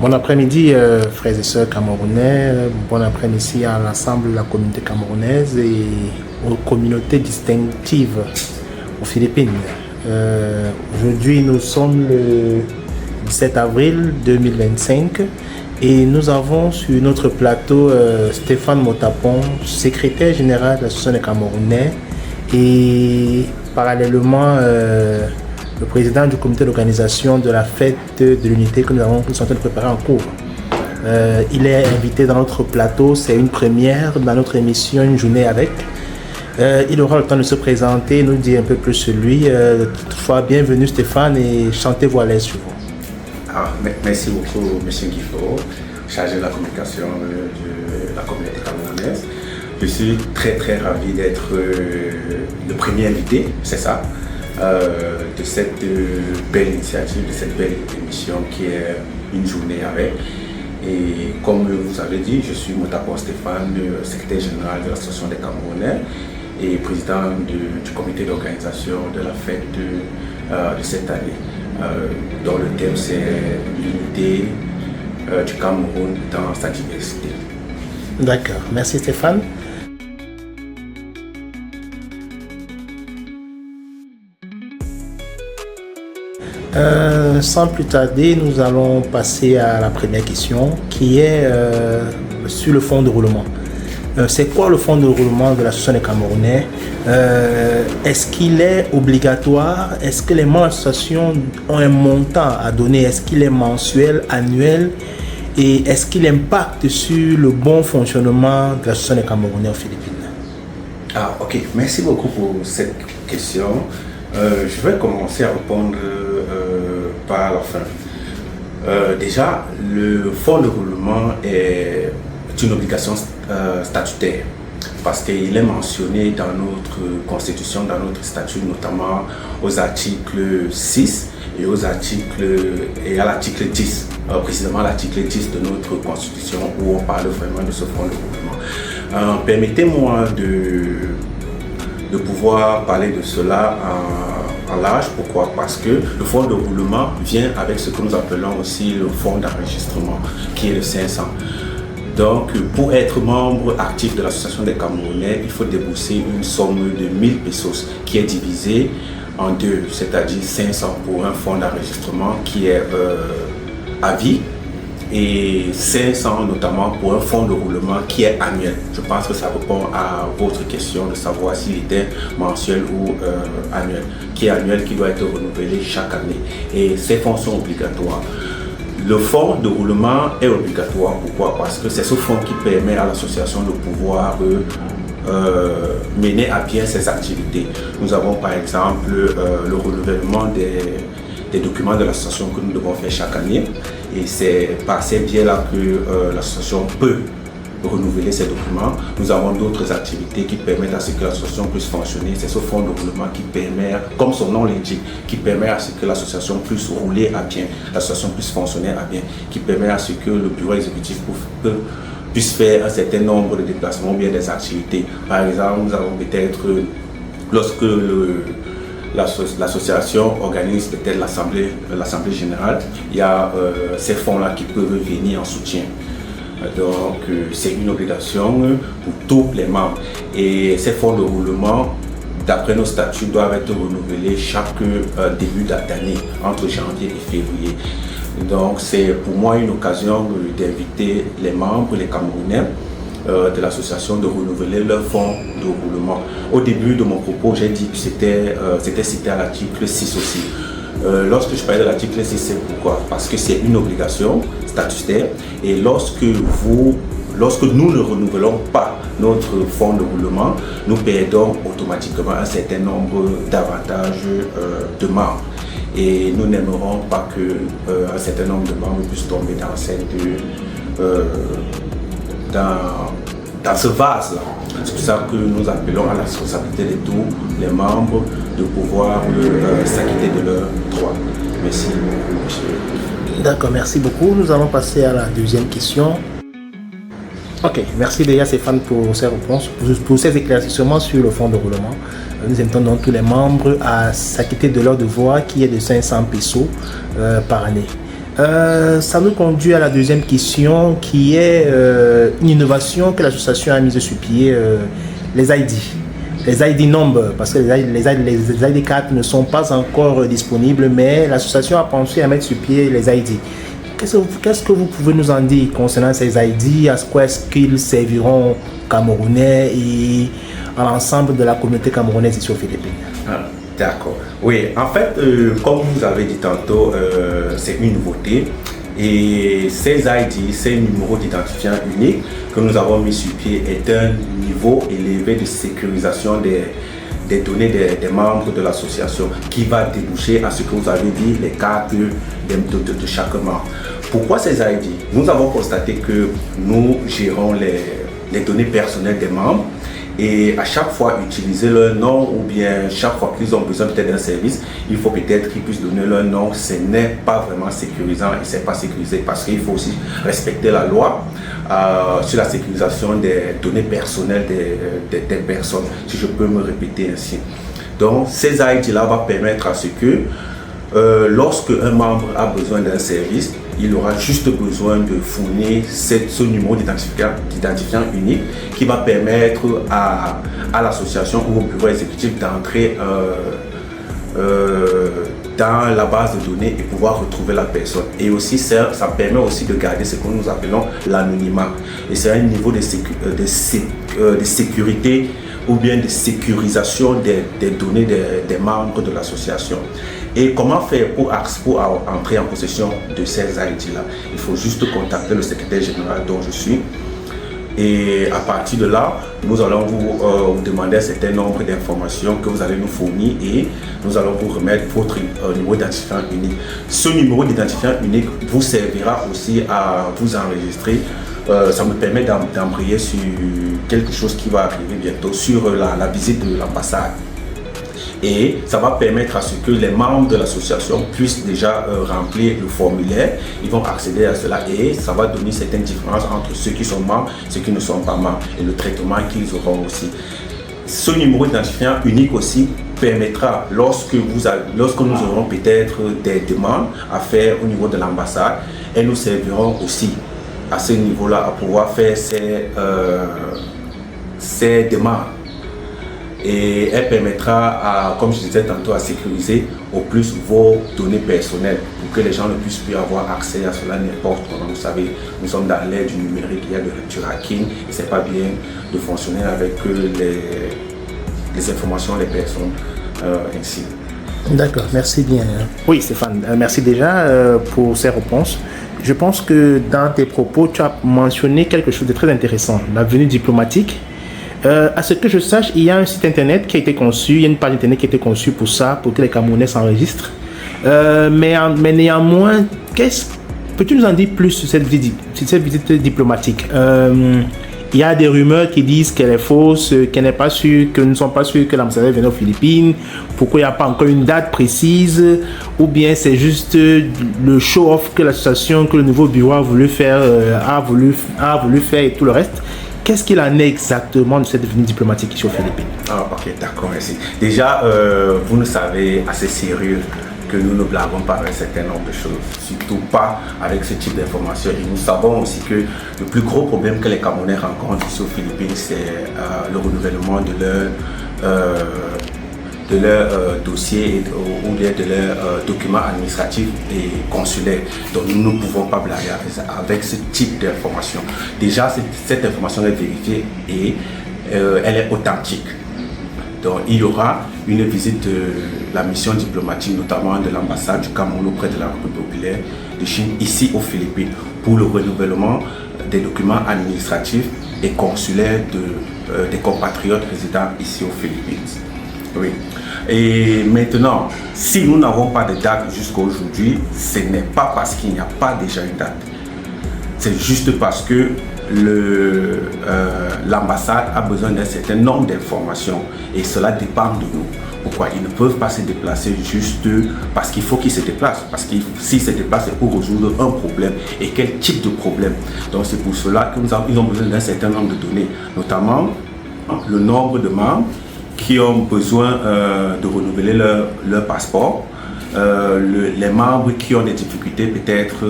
Bon après-midi, frères et sœurs camerounais. Bon après-midi à l'ensemble de la communauté camerounaise et aux communautés distinctives aux Philippines. Aujourd'hui, nous sommes le 17 avril 2025 et nous avons sur notre plateau Stéphane Motapon, secrétaire général de l'Association des Camerounais et parallèlement le président du comité d'organisation de la fête de l'unité que nous sommes en train de préparer en cours. Il est invité dans notre plateau, c'est une première dans notre émission Une journée avec. Il aura le temps de se présenter, nous dire un peu plus sur lui. Toutefois, bienvenue Stéphane et chantez-vous à l'aise sur vous. Merci beaucoup M. Guifo, chargé de la communication de la communauté camerounaise. Je suis très ravi d'être le premier invité, c'est ça, de cette belle initiative, de cette belle émission qui est Une journée avec. Et comme vous avez dit, je suis Motapon Stéphane, secrétaire général de l'Association des Camerounais et président du comité d'organisation de la fête de cette année, dont le thème c'est l'unité du Cameroun dans sa diversité. D'accord, merci Stéphane. Sans plus tarder, nous allons passer à la première question qui est sur le fonds de roulement. C'est quoi le fonds de roulement de l'Association des Camerounais? Est-ce qu'il est obligatoire? Est-ce que les membres de l'association ont un montant à donner? Est-ce qu'il est mensuel, annuel? Et est-ce qu'il impacte sur le bon fonctionnement de l'Association des Camerounais aux Philippines? Ok, merci beaucoup pour cette question. Je vais commencer à répondre par la fin. Déjà, le fonds de roulement est une obligation statutaire parce qu'il est mentionné dans notre constitution, dans notre statut, notamment aux articles 6 et à l'article 10, précisément l'article 10 de notre constitution où on parle vraiment de ce fonds de roulement. Permettez-moi de pouvoir parler de cela en large. Pourquoi? Parce que le fonds de roulement vient avec ce que nous appelons aussi le fonds d'enregistrement, qui est le 500. Donc, pour être membre actif de l'Association des Camerounais, il faut débourser une somme de 1000 pesos qui est divisée en deux, c'est-à-dire 500 pour un fonds d'enregistrement qui est à vie et 500 notamment pour un fonds de roulement qui est annuel. Je pense que ça répond à votre question de savoir s'il était mensuel ou annuel. Qui est annuel, qui doit être renouvelé chaque année. Et ces fonds sont obligatoires. Le fonds de roulement est obligatoire. Pourquoi? Parce que c'est ce fonds qui permet à l'association de pouvoir mener à bien ses activités. Nous avons par exemple le renouvellement des documents de l'association que nous devons faire chaque année. Et c'est par ces biais-là que l'association peut renouveler ses documents. Nous avons d'autres activités qui permettent à ce que l'association puisse fonctionner. C'est ce fonds de roulement qui permet, comme son nom l'indique, qui permet à ce que l'association puisse rouler à bien, l'association puisse fonctionner à bien, qui permet à ce que le bureau exécutif puisse faire un certain nombre de déplacements ou bien des activités. Par exemple, nous avons peut-être, lorsque l'association organise peut-être l'assemblée générale, il y a ces fonds-là qui peuvent venir en soutien. Donc c'est une obligation pour tous les membres. Et ces fonds de roulement, d'après nos statuts, doivent être renouvelés chaque début d'année, entre janvier et février. Donc c'est pour moi une occasion d'inviter les membres, les Camerounais de l'association de renouveler leur fonds de roulement. Au début de mon propos, j'ai dit que c'était cité à l'article 6 aussi. Lorsque je parlais de l'article 6, c'est pourquoi? Parce que c'est une obligation statutaire et lorsque nous ne renouvelons pas notre fonds de roulement, nous perdons automatiquement un certain nombre d'avantages de membres. Et nous n'aimerons pas qu'un certain nombre de membres puissent tomber dans ce vase-là. C'est pour ça que nous appelons à la responsabilité de tous les membres de pouvoir s'acquitter de leurs droits. Merci, monsieur. D'accord, merci beaucoup. Nous allons passer à la deuxième question. Ok, merci déjà Stéphane pour ces réponses, pour ces éclaircissements sur le fonds de roulement. Nous invitons donc tous les membres à s'acquitter de leur devoir qui est de 500 pesos par année. Ça nous conduit à la deuxième question qui est une innovation que l'association a mise sur pied, les ID. Les ID number, parce que les ID cards ne sont pas encore disponibles, mais l'association a pensé à mettre sur pied les ID. Qu'est-ce que vous pouvez nous en dire concernant ces ID? À quoi est-ce qu'ils serviront aux Camerounais et à l'ensemble de la communauté camerounaise ici aux Philippines? D'accord. Oui, en fait, comme vous avez dit tantôt, c'est une nouveauté. Et ces ID, ces numéros d'identifiant unique que nous avons mis sur pied est un niveau élevé de sécurisation des données des membres de l'association qui va déboucher à ce que vous avez dit, les cartes de chaque membre. Pourquoi ces ID? Nous avons constaté que nous gérons les données personnelles des membres et à chaque fois utiliser leur nom ou bien chaque fois qu'ils ont besoin peut-être d'un service, il faut peut-être qu'ils puissent donner leur nom. Ce n'est pas vraiment sécurisant et c'est pas sécurisé parce qu'il faut aussi respecter la loi sur la sécurisation des données personnelles des personnes, si je peux me répéter ainsi. Donc ces ID-là vont permettre à ce que lorsque un membre a besoin d'un service, il aura juste besoin de fournir ce numéro d'identifiant unique qui va permettre à l'association ou au bureau exécutif d'entrer dans la base de données et pouvoir retrouver la personne. Et aussi, ça permet aussi de garder ce que nous appelons l'anonymat. Et c'est un niveau de sécurité ou bien de sécurisation des données des membres de l'association. Et comment faire pour entrer en possession de ces ID-là? Il faut juste contacter le secrétaire général dont je suis. Et à partir de là, nous allons vous demander un certain nombre d'informations que vous allez nous fournir et nous allons vous remettre votre numéro d'identifiant unique. Ce numéro d'identifiant unique vous servira aussi à vous enregistrer. Ça me permet d'embrayer sur quelque chose qui va arriver bientôt, sur la visite de l'ambassade. Et ça va permettre à ce que les membres de l'association puissent déjà remplir le formulaire. Ils vont accéder à cela et ça va donner certaines différences entre ceux qui sont membres et ceux qui ne sont pas membres et le traitement qu'ils auront aussi. Ce numéro d'identifiant unique aussi permettra, lorsque nous aurons peut-être des demandes à faire au niveau de l'ambassade, elles nous serviront aussi à ce niveau-là à pouvoir faire ces demandes. Et elle permettra, comme je disais tantôt, à sécuriser au plus vos données personnelles pour que les gens ne puissent plus avoir accès à cela n'importe comment. Vous savez, nous sommes dans l'ère du numérique, il y a du hacking et c'est pas bien de fonctionner avec les informations des personnes ainsi. D'accord, merci bien. Oui, Stéphane, merci déjà pour ces réponses. Je pense que dans tes propos, tu as mentionné quelque chose de très intéressant, la venue diplomatique. À ce que je sache, il y a un site internet qui a été conçu, il y a une page internet qui a été conçue pour ça, pour que les Camerounais s'enregistrent. Mais néanmoins, peux-tu nous en dire plus sur cette visite diplomatique? Il y a des rumeurs qui disent qu'elle est fausse, qu'elle n'est pas sûre, que nous ne sommes pas sûrs que l'ambassadeur vienne aux Philippines. Pourquoi il n'y a pas encore une date précise? Ou bien c'est juste le show-off que l'association, que le nouveau bureau a voulu faire et tout le reste? Qu'est-ce qu'il en est exactement de cette venue diplomatique ici aux Philippines? Ok, d'accord, merci. Déjà, vous nous savez assez sérieux que nous ne blaguons pas avec un certain nombre de choses, surtout pas avec ce type d'informations. Et nous savons aussi que le plus gros problème que les Camerounais rencontrent ici aux Philippines, c'est le renouvellement de leur dossier ou bien de leurs documents administratifs et consulaires. Donc nous ne pouvons pas blaguer avec ce type d'information. Déjà, cette information est vérifiée et elle est authentique. Donc il y aura une visite de la mission diplomatique, notamment de l'ambassade du Cameroun auprès de la République populaire de Chine, ici aux Philippines, pour le renouvellement des documents administratifs et consulaires des compatriotes résidant ici aux Philippines. Oui. Et maintenant, si nous n'avons pas de date jusqu'à aujourd'hui, ce n'est pas parce qu'il n'y a pas déjà une date. C'est juste parce que l'ambassade a besoin d'un certain nombre d'informations et cela dépend de nous. Pourquoi? Ils ne peuvent pas se déplacer juste parce qu'il faut qu'ils se déplacent. Parce que s'ils se déplacent, c'est pour résoudre un problème. Et quel type de problème? Donc c'est pour cela qu'ils ont besoin d'un certain nombre de données, notamment le nombre de membres qui ont besoin de renouveler leur passeport, les membres qui ont des difficultés peut-être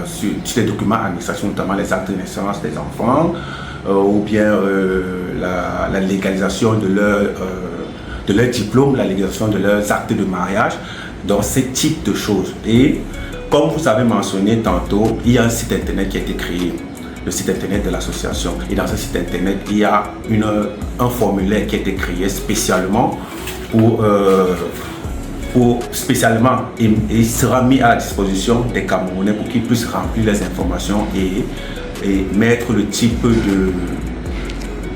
sur les documents administratifs, notamment les actes de naissance des enfants, ou bien la légalisation de leur diplôme, la légalisation de leurs actes de mariage, donc ce type de choses. Et comme vous avez mentionné tantôt, il y a un site internet qui a été créé, le site internet de l'association. Et dans ce site internet, il y a un formulaire qui a été créé spécialement et il sera mis à la disposition des Camerounais pour qu'ils puissent remplir les informations et mettre le type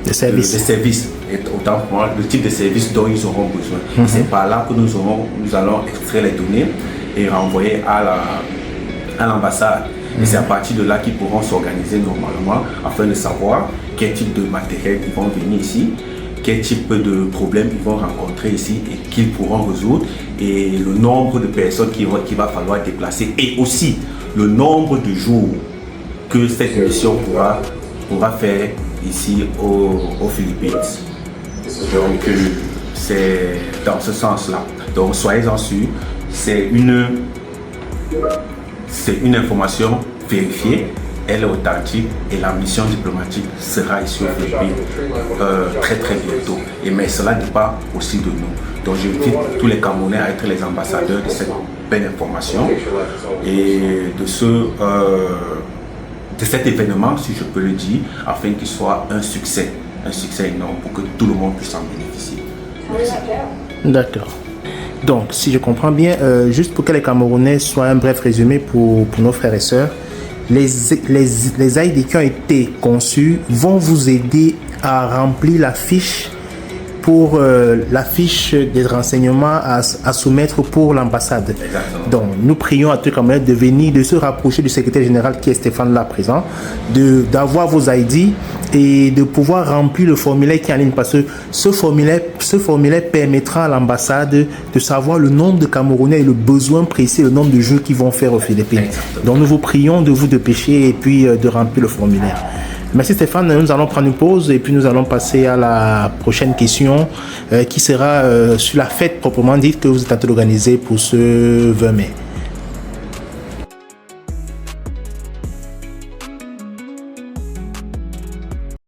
de service. Et autant pour moi, le type de service dont ils auront besoin. C'est par là que nous allons extraire les données et renvoyer à l'ambassade. Et c'est à partir de là qu'ils pourront s'organiser normalement afin de savoir quel type de matériel ils vont venir ici, quel type de problème ils vont rencontrer ici et qu'ils pourront résoudre, et le nombre de personnes qu'il va falloir déplacer, et aussi le nombre de jours que cette mission pourra faire ici aux Philippines. Donc c'est dans ce sens-là. Donc soyez-en sûrs, c'est une information vérifiée, elle est authentique, et la mission diplomatique sera ici aux Philippines très très bientôt. Mais cela dépend aussi de nous. Donc j'invite tous les Camerounais à être les ambassadeurs de cette belle information et de cet événement, si je peux le dire, afin qu'il soit un succès énorme pour que tout le monde puisse en bénéficier. Merci. D'accord. Donc, si je comprends bien, juste pour que les Camerounais soient un bref résumé pour nos frères et sœurs, les ID qui ont été conçus vont vous aider à remplir la fiche pour la fiche des renseignements à soumettre pour l'ambassade. Exactement. Donc, nous prions à tous les Camerounais de se rapprocher du secrétaire général qui est Stéphane là présent, d'avoir vos ID et de pouvoir remplir le formulaire qui est en ligne, parce que ce formulaire permettra à l'ambassade de savoir le nombre de Camerounais et le besoin précis, le nombre de jours qu'ils vont faire aux Philippines. Exactement. Donc, nous vous prions de vous dépêcher et puis de remplir le formulaire. Merci Stéphane, nous allons prendre une pause et puis nous allons passer à la prochaine question qui sera sur la fête proprement dite que vous êtes en train d'organiser pour ce 20 mai.